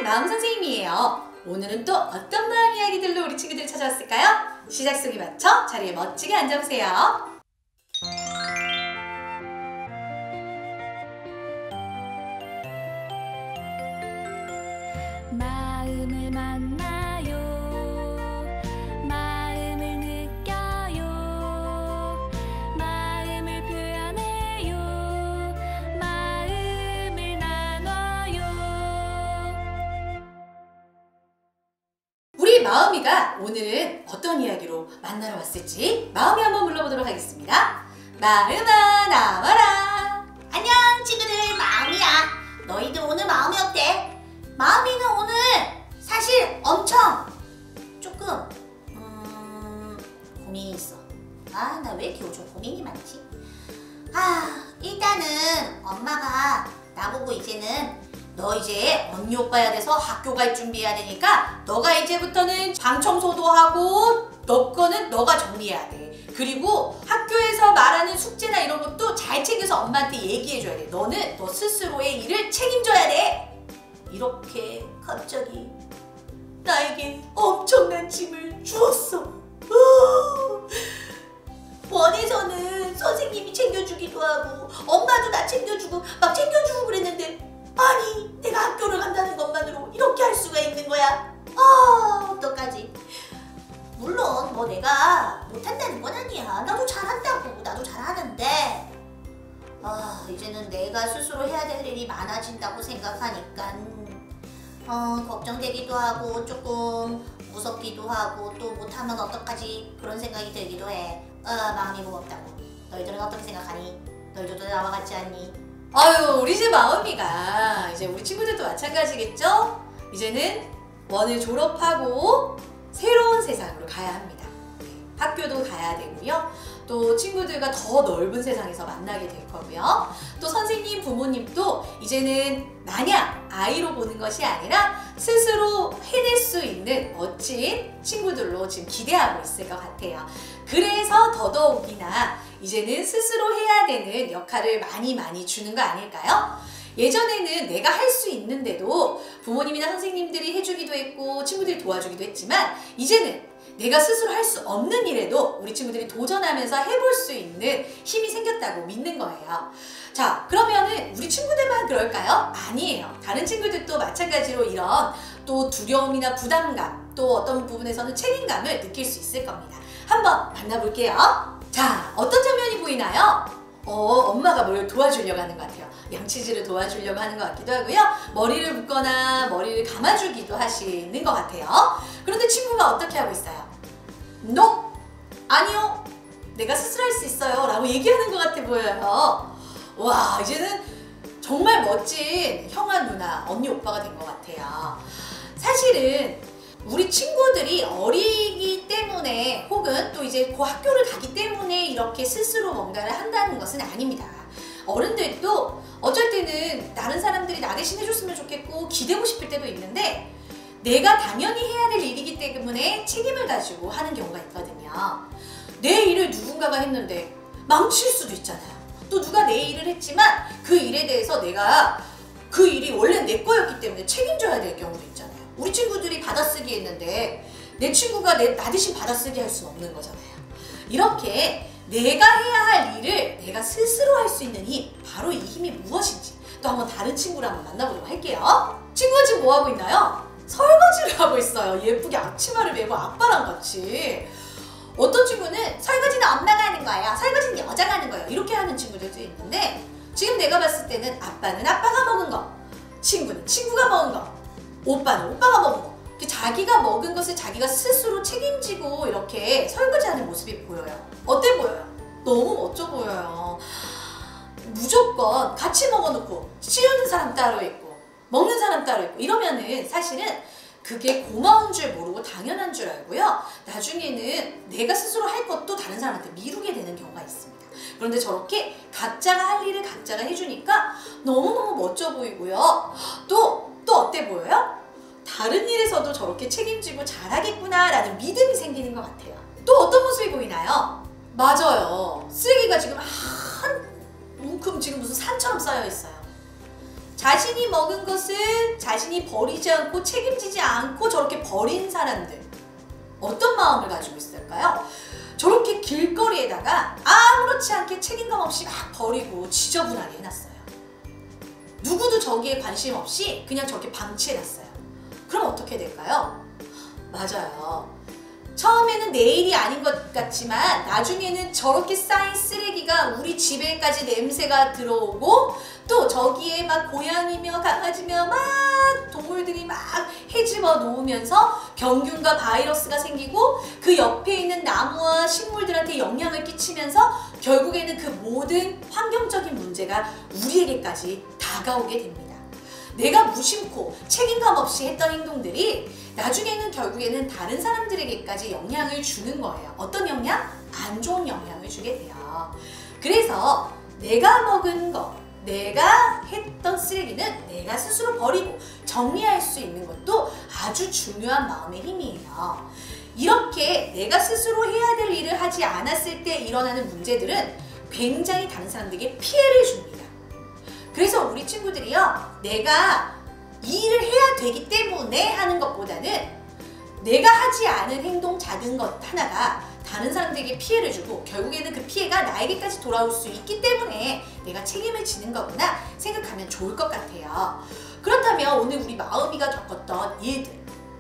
마음 선생님이에요. 오늘은 또 어떤 마음 이야기들로 우리 친구들이 찾아왔을까요? 시작 소리 맞춰 자리에 멋지게 앉아보세요. 마음을 만나요. 마음을 느껴요. 마음을 표현해요. 마음을 나눠요. 우리 마음이가 오늘은 어떤 이야기로 만나러 왔을지 마음이 한번 불러보도록 하겠습니다. 마음아 나와라. 안녕 친구들, 마음이야. 너희들 오늘 마음이 어때? 마음이는 오늘 사실 엄청 조금 고민이 있어. 나 왜 이렇게 요즘 고민이 많지? 일단은 엄마가 나보고 이제는 너 이제 언니 오빠야 돼서 학교 갈 준비해야 되니까 너가 이제부터는 방 청소도 하고 너 거는 너가 정리해야 돼. 그리고 학교에서 말하는 숙제나 이런 것도 잘 챙겨서 엄마한테 얘기해줘야 돼. 너는 너 스스로의 일을 책임져야 돼. 이렇게 갑자기 나에게 엄청난 짐을 주었어. 원에서는 선생님이 챙겨주기도 하고 엄마도 나 챙겨주고 막 챙겨주고 그랬는데, 아니 내가 학교를 간다는 것만으로 이렇게 할 수가 있는 거야. 어떡하지? 물론 뭐 내가 못한다는 건 아니야. 나도 잘한다고. 나도 잘하는데 이제는 내가 스스로 해야 될 일이 많아진다고 생각하니까 걱정되기도 하고 조금 무섭기도 하고 또 못하면 어떡하지 그런 생각이 들기도 해. 마음이 무겁다고. 너희들은 어떻게 생각하니? 너희들도 나와 같지 않니? 아유, 우리 집 마음이가 이제 우리 친구들도 마찬가지겠죠? 이제는 원을 졸업하고 새로운 세상으로 가야 합니다. 학교도 가야 되고요. 또 친구들과 더 넓은 세상에서 만나게 될 거고요. 또 선생님, 부모님도 이제는 마냥 아이로 보는 것이 아니라 스스로 해낼 수 있는 멋진 친구들로 지금 기대하고 있을 것 같아요. 그래서 더더욱이나 이제는 스스로 해야 되는 역할을 많이 주는 거 아닐까요? 예전에는 내가 할 수 있는데도 부모님이나 선생님들이 해주기도 했고 친구들이 도와주기도 했지만, 이제는 내가 스스로 할 수 없는 일에도 우리 친구들이 도전하면서 해볼 수 있는 힘이 생겼다고 믿는 거예요. 자, 그러면은 우리 친구들만 그럴까요? 아니에요. 다른 친구들도 마찬가지로 이런 또 두려움이나 부담감, 또 어떤 부분에서는 책임감을 느낄 수 있을 겁니다. 한번 만나볼게요. 자, 어떤 장면이 보이나요? 엄마가 뭘 도와주려고 하는 것 같아요. 양치질을 도와주려고 하는 것 같기도 하고요. 머리를 묶거나 머리를 감아주기도 하시는 것 같아요. 그런데 친구가 어떻게 하고 있어요? No! 아니요! 내가 스스로 할 수 있어요 라고 얘기하는 것 같아 보여요. 와, 이제는 정말 멋진 형아 누나, 언니 오빠가 된 것 같아요. 사실은 우리 친구들이 어리기 때문에 혹은 또 이제 그 학교를 가기 때문에 이렇게 스스로 뭔가를 한다는 것은 아닙니다. 어른들도 어쩔 때는 다른 사람들이 나 대신 해줬으면 좋겠고 기대고 싶을 때도 있는데, 내가 당연히 해야 될 일이기 때문에 책임을 가지고 하는 경우가 있거든요. 내 일을 누군가가 했는데 망칠 수도 있잖아요. 또 누가 내 일을 했지만 그 일에 대해서 내가 그 일이 원래 내 거였기 때문에 책임져야 될 경우도 있잖아요. 우리 친구들이 받아쓰기 했는데 내 친구가 나 대신 받아쓰기 할 수는 없는 거잖아요. 이렇게 내가 해야 할 일을 내가 스스로 할 수 있는 힘, 바로 이 힘이 무엇인지 또 한번 다른 친구를 한번 만나보도록 할게요. 친구가 지금 뭐 하고 있나요? 설거지를 하고 있어요. 예쁘게 앞치마를 메고 아빠랑 같이. 어떤 친구는 설거지는 엄마가 하는 거예요. 설거지는 여자가 하는 거예요. 이렇게 하는 친구들도 있는데, 지금 내가 봤을 때는 아빠는 아빠가 먹은 거, 친구는 친구가 먹은 거, 오빠는 오빠가 먹은 거, 자기가 먹은 것을 자기가 스스로 책임지고 이렇게 설거지하는 모습이 보여요. 어때 보여요? 너무 멋져 보여요. 무조건 같이 먹어놓고 치우는 사람 따로 있고 먹는 사람 따로 있고 이러면은 사실은 그게 고마운 줄 모르고 당연한 줄 알고요. 나중에는 내가 스스로 할 것도 다른 사람한테 미루게 되는 경우가 있습니다. 그런데 저렇게 각자가 할 일을 각자가 해주니까 너무너무 멋져 보이고요. 또 어때 보여요? 다른 일에서도 저렇게 책임지고 잘하겠구나 라는 믿음이 생기는 것 같아요. 또 어떤 모습이 보이나요? 맞아요. 쓰레기가 지금 한 움큼 지금 무슨 산처럼 쌓여 있어요. 자신이 먹은 것을 자신이 버리지 않고 책임지지 않고 저렇게 버린 사람들 어떤 마음을 가지고 있을까요? 저렇게 길거리에다가 아무렇지 않게 책임감 없이 막 버리고 지저분하게 해놨어요. 누구도 저기에 관심 없이 그냥 저렇게 방치해놨어요. 그럼 어떻게 될까요? 맞아요. 처음에는 내 일이 아닌 것 같지만 나중에는 저렇게 쌓인 쓰레기가 우리 집에까지 냄새가 들어오고 또 저기에 막 고양이며 강아지며 막 동물들이 막 헤집어 놓으면서 병균과 바이러스가 생기고 그 옆에 있는 나무와 식물들한테 영향을 끼치면서 결국에는 그 모든 환경적인 문제가 우리에게까지 다가오게 됩니다. 내가 무심코 책임감 없이 했던 행동들이 나중에는 결국에는 다른 사람들에게까지 영향을 주는 거예요. 어떤 영향? 안 좋은 영향을 주게 돼요. 그래서 내가 먹은 거, 내가 했던 쓰레기는 내가 스스로 버리고 정리할 수 있는 것도 아주 중요한 마음의 힘이에요. 이렇게 내가 스스로 해야 될 일을 하지 않았을 때 일어나는 문제들은 굉장히 다른 사람들에게 피해를 줍니다. 그래서 우리 친구들이요, 내가 이 일을 해야 되기 때문에 하는 것보다는 내가 하지 않은 행동 작은 것 하나가 다른 사람들에게 피해를 주고 결국에는 그 피해가 나에게까지 돌아올 수 있기 때문에 내가 책임을 지는 거구나 생각하면 좋을 것 같아요. 그렇다면 오늘 우리 마음이가 겪었던 일들,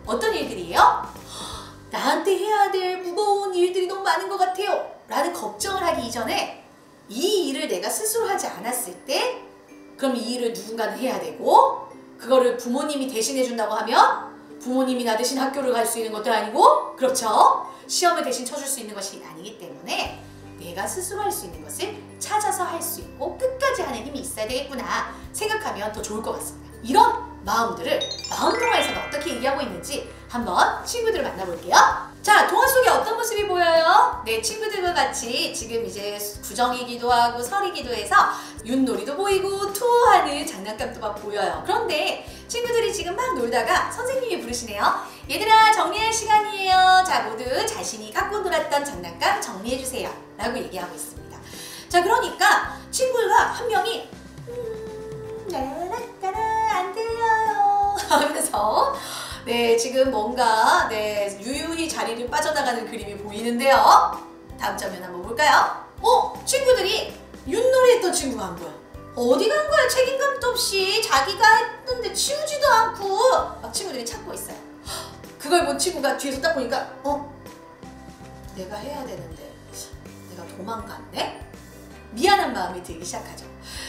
어떤 일들이에요? 나한테 해야 될 무거운 일들이 너무 많은 것 같아요 라는 걱정을 하기 이전에 이 일을 내가 스스로 하지 않았을 때 그럼 이 일을 누군가는 해야 되고 그거를 부모님이 대신해 준다고 하면 부모님이 나 대신 학교를 갈 수 있는 것도 아니고 그렇죠? 시험을 대신 쳐줄 수 있는 것이 아니기 때문에 내가 스스로 할 수 있는 것을 찾아서 할 수 있고 끝까지 하는 힘이 있어야 되겠구나 생각하면 더 좋을 것 같습니다. 이런 마음들을 마음동화에서는 어떻게 얘기하고 있는지 한번 친구들을 만나볼게요. 자, 동화 속에 어떤 모습이 보여요? 네, 친구들과 같이 지금 이제 구정이기도 하고 설이기도 해서 윷놀이도 보이고 투어하는 장난감도 막 보여요. 그런데 친구들이 지금 막 놀다가 선생님이 부르시네요. 얘들아, 정리할 시간이에요. 자, 모두 자신이 갖고 놀았던 장난감 정리해주세요 라고 얘기하고 있습니다. 자, 그러니까 친구가 한 명이 라라라라 안 들려요 하면서 네, 지금 뭔가 유유히 자리를 빠져나가는 그림이 보이는데요. 다음 장면 한번 볼까요? 친구들이 윷놀이 했던 친구가 안 보여. 어디 간 거야? 책임감도 없이 자기가 했는데 치우지도 않고 막 친구들이 찾고 있어요. 그걸 본 친구가 뒤에서 딱 보니까 내가 해야 되는데 내가 도망갔네? 미안한 마음이 들기 시작하죠.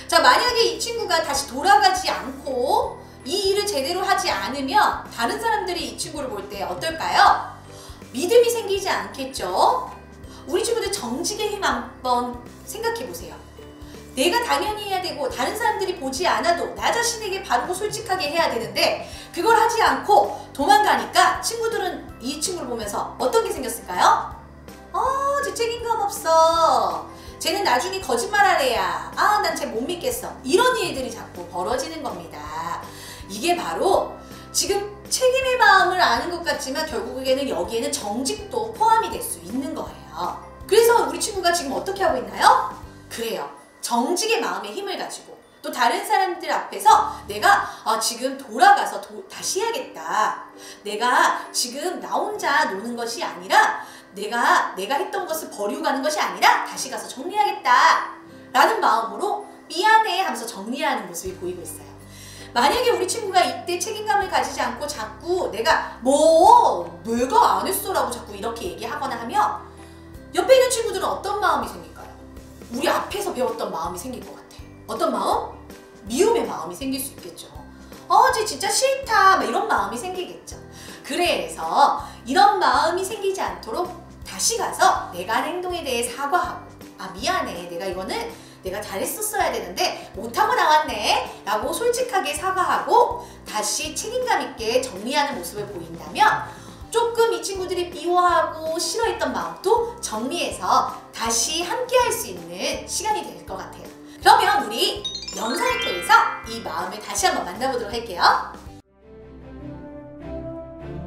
자, 만약에 이 친구가 다시 돌아가지 않고 이 일을 제대로 하지 않으면 다른 사람들이 이 친구를 볼 때 어떨까요? 믿음이 생기지 않겠죠? 우리 친구들 정직의 힘 한번 생각해 보세요. 내가 당연히 해야 되고 다른 사람들이 보지 않아도 나 자신에게 바르고 솔직하게 해야 되는데 그걸 하지 않고 도망가니까 친구들은 이 친구를 보면서 어떤 게 생겼을까요? 쟤 책임감 없어. 쟤는 나중에 거짓말할 애야. 난 쟤 못 믿겠어. 이런 일들이 자꾸 벌어지는 겁니다. 이게 바로 지금 책임의 마음을 아는 것 같지만 결국에는 여기에는 정직도 포함이 될 수 있는 거예요. 그래서 우리 친구가 지금 어떻게 하고 있나요? 그래요. 정직의 마음의 힘을 가지고 또 다른 사람들 앞에서 내가 지금 돌아가서 다시 해야겠다. 내가 지금 나 혼자 노는 것이 아니라 내가 했던 것을 버리고 가는 것이 아니라 다시 가서 정리해야겠다 라는 마음으로 미안해 하면서 정리하는 모습이 보이고 있어요. 만약에 우리 친구가 이때 책임감을 가지지 않고 자꾸 내가 내가 안 했어 라고 자꾸 이렇게 얘기하거나 하면 옆에 있는 친구들은 어떤 마음이 생길까요? 우리 앞에서 배웠던 마음이 생길 것 같아. 어떤 마음? 미움의 마음이 생길 수 있겠죠. 쟤 진짜 싫다 막 이런 마음이 생기겠죠. 그래서 이런 마음이 생기지 않도록 다시 가서 내가 한 행동에 대해 사과하고 미안해, 내가 잘했었어야 되는데 못하고 나왔네 라고 솔직하게 사과하고 다시 책임감 있게 정리하는 모습을 보인다면 조금 이 친구들이 미워하고 싫어했던 마음도 정리해서 다시 함께 할 수 있는 시간이 될 것 같아요. 그러면 우리 영상을 통해서 이 마음을 다시 한번 만나보도록 할게요.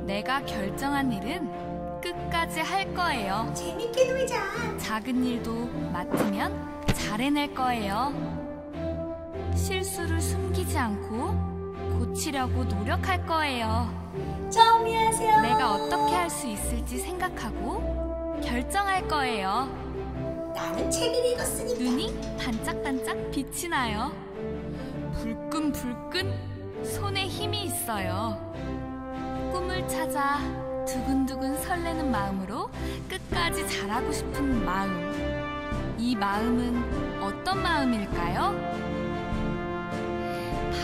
내가 결정한 일은 끝까지 할 거예요. 재밌게 놀자. 작은 일도 맡으면 잘 해낼 거예요. 실수를 숨기지 않고 고치려고 노력할 거예요. 정리하세요. 내가 어떻게 할 수 있을지 생각하고 결정할 거예요. 나는 책을 읽었으니까. 눈이 반짝반짝 빛이 나요. 불끈불끈 손에 힘이 있어요. 꿈을 찾아 두근두근 설레는 마음으로 끝까지 잘하고 싶은 마음. 이 마음은 어떤 마음일까요?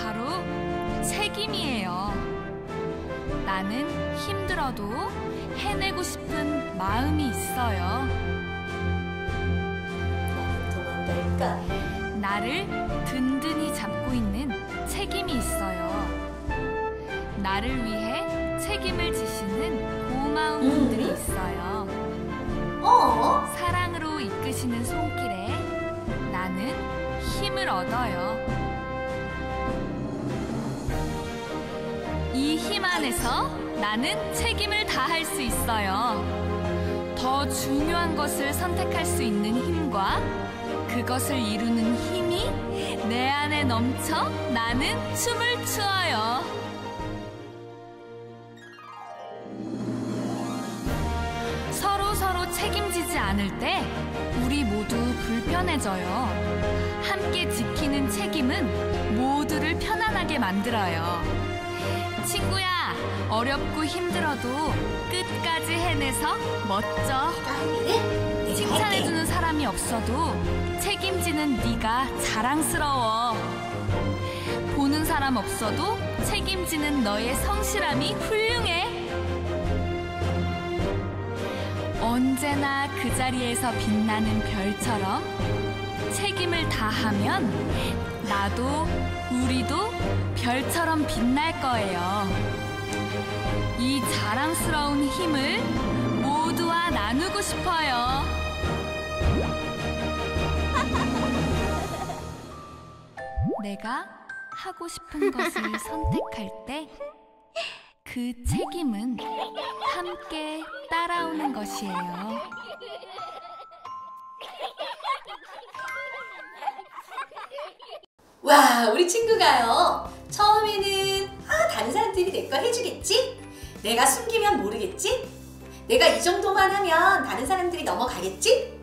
바로 책임이에요. 나는 힘들어도 해내고 싶은 마음이 있어요. 도망갈까? 나를 든든히 잡고 있는 책임이 있어요. 나를 위해 책임을 지시는 고마운 분들이 있어요. 사랑으로 이끄시는 손길에 나는 힘을 얻어요. 이 힘 안에서 나는 책임을 다할 수 있어요. 더 중요한 것을 선택할 수 있는 힘과 그것을 이루는 힘이 내 안에 넘쳐 나는 춤을 추어요. 서로 책임지지 않을 때 우리 모두 불편해져요. 함께 지키는 책임은 모두를 편안하게 만들어요. 친구야, 어렵고 힘들어도 끝까지 해내서 멋져. 칭찬해주는 사람이 없어도 책임지는 네가 자랑스러워. 보는 사람 없어도 책임지는 너의 성실함이 훌륭해. 언제나 그 자리에서 빛나는 별처럼 책임을 다하면 나도 우리도 별처럼 빛날 거예요. 이 자랑스러운 힘을 모두와 나누고 싶어요. 내가 하고 싶은 것을 선택할 때 그 책임은 함께 따라오는 것이에요. 와, 우리 친구가요. 처음에는 다른 사람들이 내 거 해주겠지? 내가 숨기면 모르겠지? 내가 이 정도만 하면 다른 사람들이 넘어가겠지?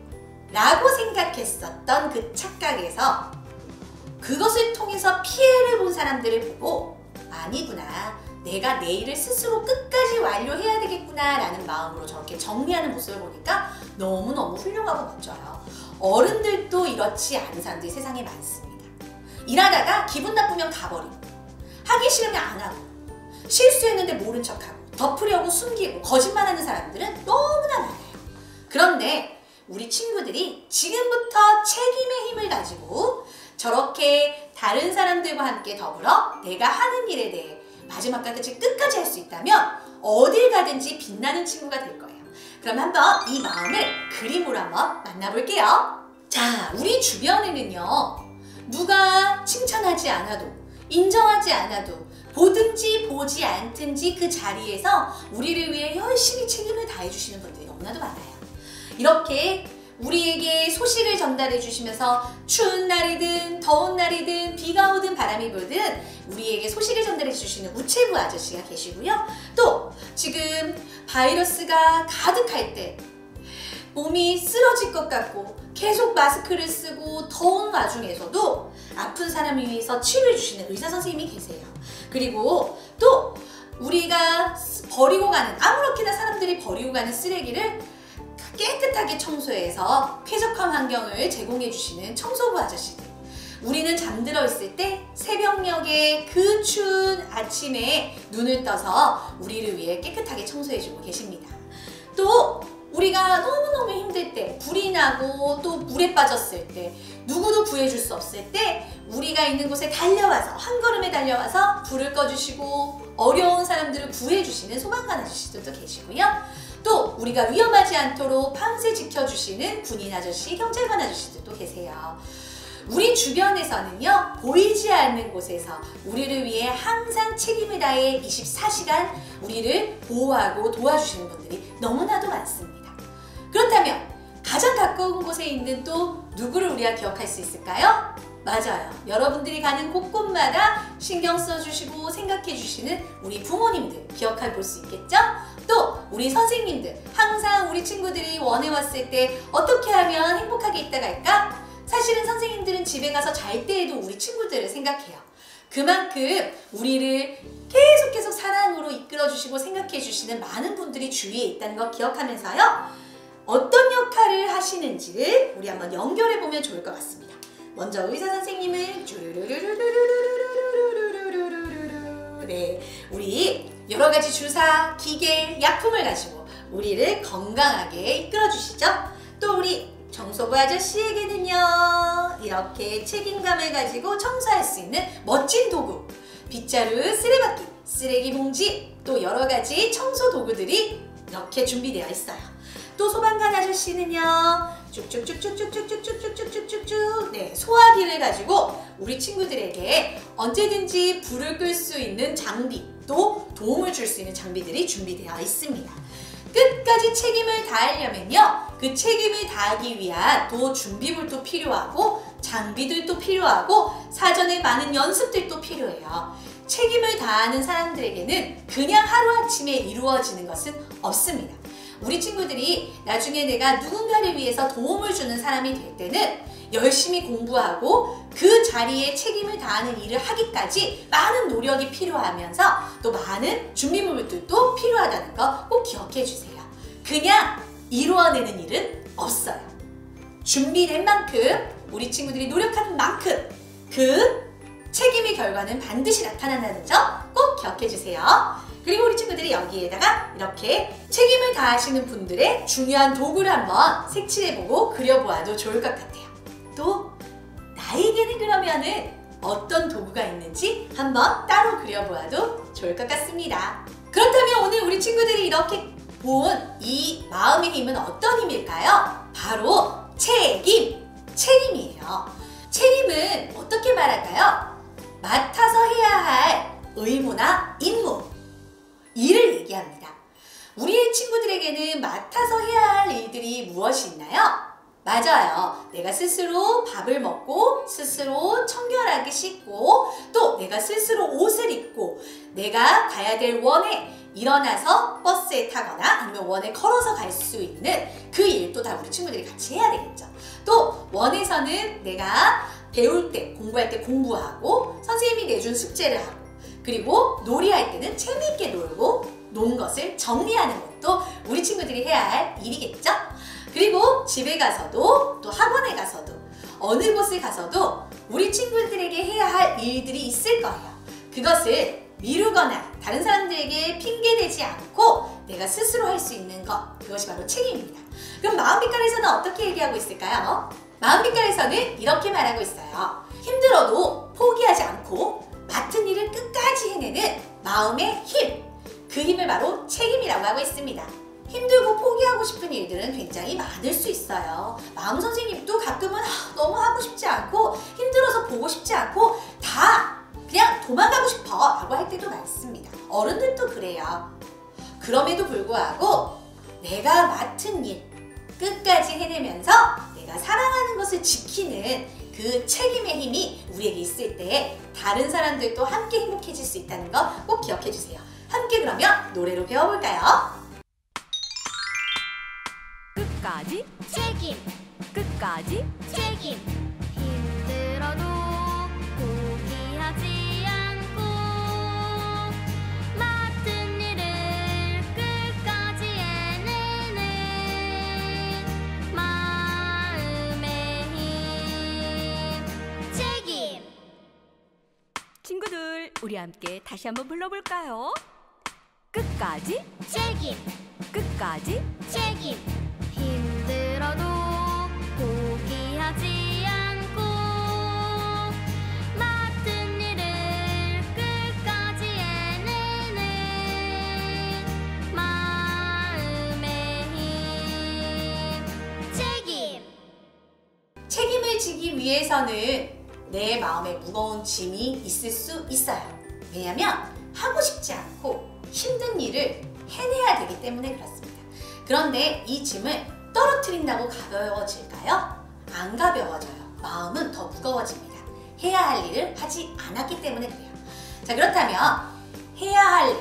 라고 생각했었던 그 착각에서 그것을 통해서 피해를 본 사람들을 보고 아니구나, 내가 내 일을 스스로 끝까지 완료해야 되겠구나 라는 마음으로 저렇게 정리하는 모습을 보니까 너무너무 훌륭하고 멋져요. 어른들도 이렇지 않은 사람들이 세상에 많습니다. 일하다가 기분 나쁘면 가버리고, 하기 싫으면 안 하고, 실수했는데 모른 척하고, 덮으려고 숨기고 거짓말하는 사람들은 너무나 많아요. 그런데 우리 친구들이 지금부터 책임의 힘을 가지고 저렇게 다른 사람들과 함께 더불어 내가 하는 일에 대해 마지막과 끝까지 할 수 있다면 어딜 가든지 빛나는 친구가 될 거예요. 그럼 한번 이 마음을 그림으로 한번 만나볼게요. 자, 우리 주변에는요, 누가 칭찬하지 않아도, 인정하지 않아도, 보든지 보지 않든지 그 자리에서 우리를 위해 열심히 책임을 다해주시는 분들이 너무나도 많아요. 이렇게 우리에게 소식을 전달해 주시면서 추운 날이든 더운 날이든 비가 오든 바람이 불든 우리에게 소식을 전달해 주시는 우체부 아저씨가 계시고요. 또 지금 바이러스가 가득할 때 몸이 쓰러질 것 같고 계속 마스크를 쓰고 더운 와중에서도 아픈 사람을 위해서 치료해 주시는 의사 선생님이 계세요. 그리고 또 우리가 버리고 가는, 아무렇게나 사람들이 버리고 가는 쓰레기를 깨끗하게 청소해서 쾌적한 환경을 제공해 주시는 청소부 아저씨들. 우리는 잠들어 있을 때 새벽녘에 그 추운 아침에 눈을 떠서 우리를 위해 깨끗하게 청소해주고 계십니다. 또 우리가 너무너무 힘들 때, 불이 나고 또 물에 빠졌을 때, 누구도 구해줄 수 없을 때 우리가 있는 곳에 달려와서, 한 걸음에 달려와서 불을 꺼주시고 어려운 사람들을 구해주시는 소방관 아저씨들도 계시고요. 또 우리가 위험하지 않도록 밤새 지켜주시는 군인 아저씨, 경찰관 아저씨들도 계세요. 우리 주변에서는요, 보이지 않는 곳에서 우리를 위해 항상 책임을 다해 24시간 우리를 보호하고 도와주시는 분들이 너무나도 많습니다. 그렇다면 가장 가까운 곳에 있는 또 누구를 우리가 기억할 수 있을까요? 맞아요. 여러분들이 가는 곳곳마다 신경 써주시고 생각해주시는 우리 부모님들 기억해 볼 수 있겠죠? 또 우리 선생님들 항상 우리 친구들이 원에 왔을 때 어떻게 하면 행복하게 있다 갈까? 사실은 선생님들은 집에 가서 잘 때에도 우리 친구들을 생각해요. 그만큼 우리를 계속 사랑으로 이끌어주시고 생각해주시는 많은 분들이 주위에 있다는 거 기억하면서요. 어떤 역할을 하시는지를 우리 한번 연결해보면 좋을 것 같습니다. 먼저 의사 선생님은 네, 우리 여러 가지 주사, 기계, 약품을 가지고 우리를 건강하게 이끌어주시죠. 또 우리 청소부 아저씨에게는요, 이렇게 책임감을 가지고 청소할 수 있는 멋진 도구, 빗자루, 쓰레받기, 쓰레기 봉지, 또 여러 가지 청소 도구들이 이렇게 준비되어 있어요. 또 소방관 아저씨는요, 쭉쭉쭉쭉쭉쭉쭉쭉쭉쭉쭉쭉 네, 소화기를 가지고 우리 친구들에게 언제든지 불을 끌 수 있는 장비, 또 도움을 줄 수 있는 장비들이 준비되어 있습니다. 끝까지 책임을 다하려면요, 그 책임을 다하기 위한 또 준비물도 필요하고 장비들도 필요하고 사전에 많은 연습들도 필요해요. 책임을 다하는 사람들에게는 그냥 하루아침에 이루어지는 것은 없습니다. 우리 친구들이 나중에 내가 누군가를 위해서 도움을 주는 사람이 될 때는 열심히 공부하고 그 자리에 책임을 다하는 일을 하기까지 많은 노력이 필요하면서 또 많은 준비물들도 필요하다는 거 꼭 기억해 주세요. 그냥 이루어내는 일은 없어요. 준비된 만큼, 우리 친구들이 노력하는 만큼 그 책임의 결과는 반드시 나타난다는 점 꼭 기억해 주세요. 그리고 우리 친구들이 여기에다가 이렇게 책임을 다하시는 분들의 중요한 도구를 한번 색칠해보고 그려보아도 좋을 것 같아요. 또 나에게는 그러면은 어떤 도구가 있는지 한번 따로 그려보아도 좋을 것 같습니다. 그렇다면 오늘 우리 친구들이 이렇게 본 이 마음의 힘은 어떤 힘일까요? 바로 책임이에요. 책임은 어떻게 말할까요? 맡아서 해야 할 의무나 임무, 일을 얘기합니다. 우리 친구들에게는 맡아서 해야 할 일들이 무엇이 있나요? 맞아요. 내가 스스로 밥을 먹고, 스스로 청결하게 씻고, 또 내가 스스로 옷을 입고, 내가 가야 될 원에 일어나서 버스에 타거나 아니면 원에 걸어서 갈 수 있는 그 일도 다 우리 친구들이 같이 해야 되겠죠. 또 원에서는 내가 배울 때, 공부할 때 공부하고, 선생님이 내준 숙제를 하고, 그리고 놀이할 때는 재미있게 놀고, 논 것을 정리하는 것도 우리 친구들이 해야 할 일이겠죠? 그리고 집에 가서도, 또 학원에 가서도, 어느 곳에 가서도 우리 친구들에게 해야 할 일들이 있을 거예요. 그것을 미루거나 다른 사람들에게 핑계대지 않고 내가 스스로 할 수 있는 것, 그것이 바로 책임입니다. 그럼 마음빛깔에서는 어떻게 얘기하고 있을까요? 마음빛깔에서는 이렇게 말하고 있어요. 힘들어도 포기하지 않고 맡은 일을 끝까지 해내는 마음의 힘, 그 힘을 바로 책임이라고 하고 있습니다. 힘들고 포기하고 싶은 일들은 굉장히 많을 수 있어요. 마음 선생님도 가끔은 너무 하고 싶지 않고 힘들어서 보고 싶지 않고 다 그냥 도망가고 싶어 라고 할 때도 많습니다. 어른들도 그래요. 그럼에도 불구하고 내가 맡은 일 끝까지 해내면서 내가 사랑하는 것을 지키는 그 책임의 힘이 우리에게 있을 때 다른 사람들도 함께 행복해질 수 있다는 거 꼭 기억해 주세요. 함께 그러면 노래로 배워볼까요? 끝까지 책임 끝까지 책임 힘들어도 포기하지 않고 맡은 일을 끝까지 해내는 마음의 힘 책임 친구들, 우리 함께 다시 한번 불러볼까요? 끝까지 책임 끝까지 책임 힘들어도 포기하지 않고 맡은 일을 끝까지 해내는 마음의 힘 책임 책임을 지기 위해서는 내 마음에 무거운 짐이 있을 수 있어요. 왜냐면 하고 싶지 않고 힘든 일을 해내야 되기 때문에 그렇습니다. 그런데 이 짐을 떨어뜨린다고 가벼워질까요? 안 가벼워져요. 마음은 더 무거워집니다. 해야 할 일을 하지 않았기 때문에 그래요. 자, 그렇다면 해야 할 일,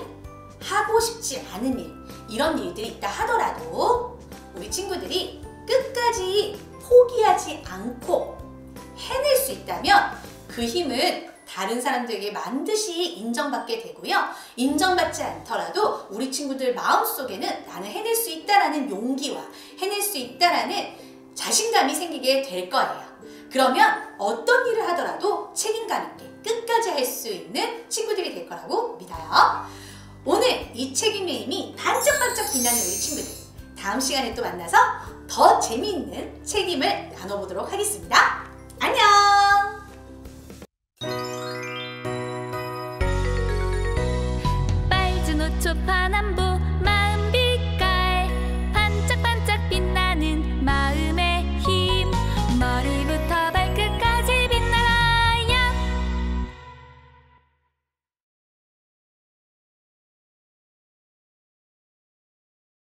하고 싶지 않은 일, 이런 일들이 있다 하더라도 우리 친구들이 끝까지 포기하지 않고 해낼 수 있다면 그 힘은 다른 사람들에게 반드시 인정받게 되고요. 인정받지 않더라도 우리 친구들 마음속에는 나는 해낼 수 있다라는 용기와 해낼 수 있다라는 자신감이 생기게 될 거예요. 그러면 어떤 일을 하더라도 책임감 있게 끝까지 할 수 있는 친구들이 될 거라고 믿어요. 오늘 이 책임의 힘이 반짝반짝 빛나는 우리 친구들, 다음 시간에 또 만나서 더 재미있는 책임을 나눠보도록 하겠습니다. 안녕! 빨주노초 파남보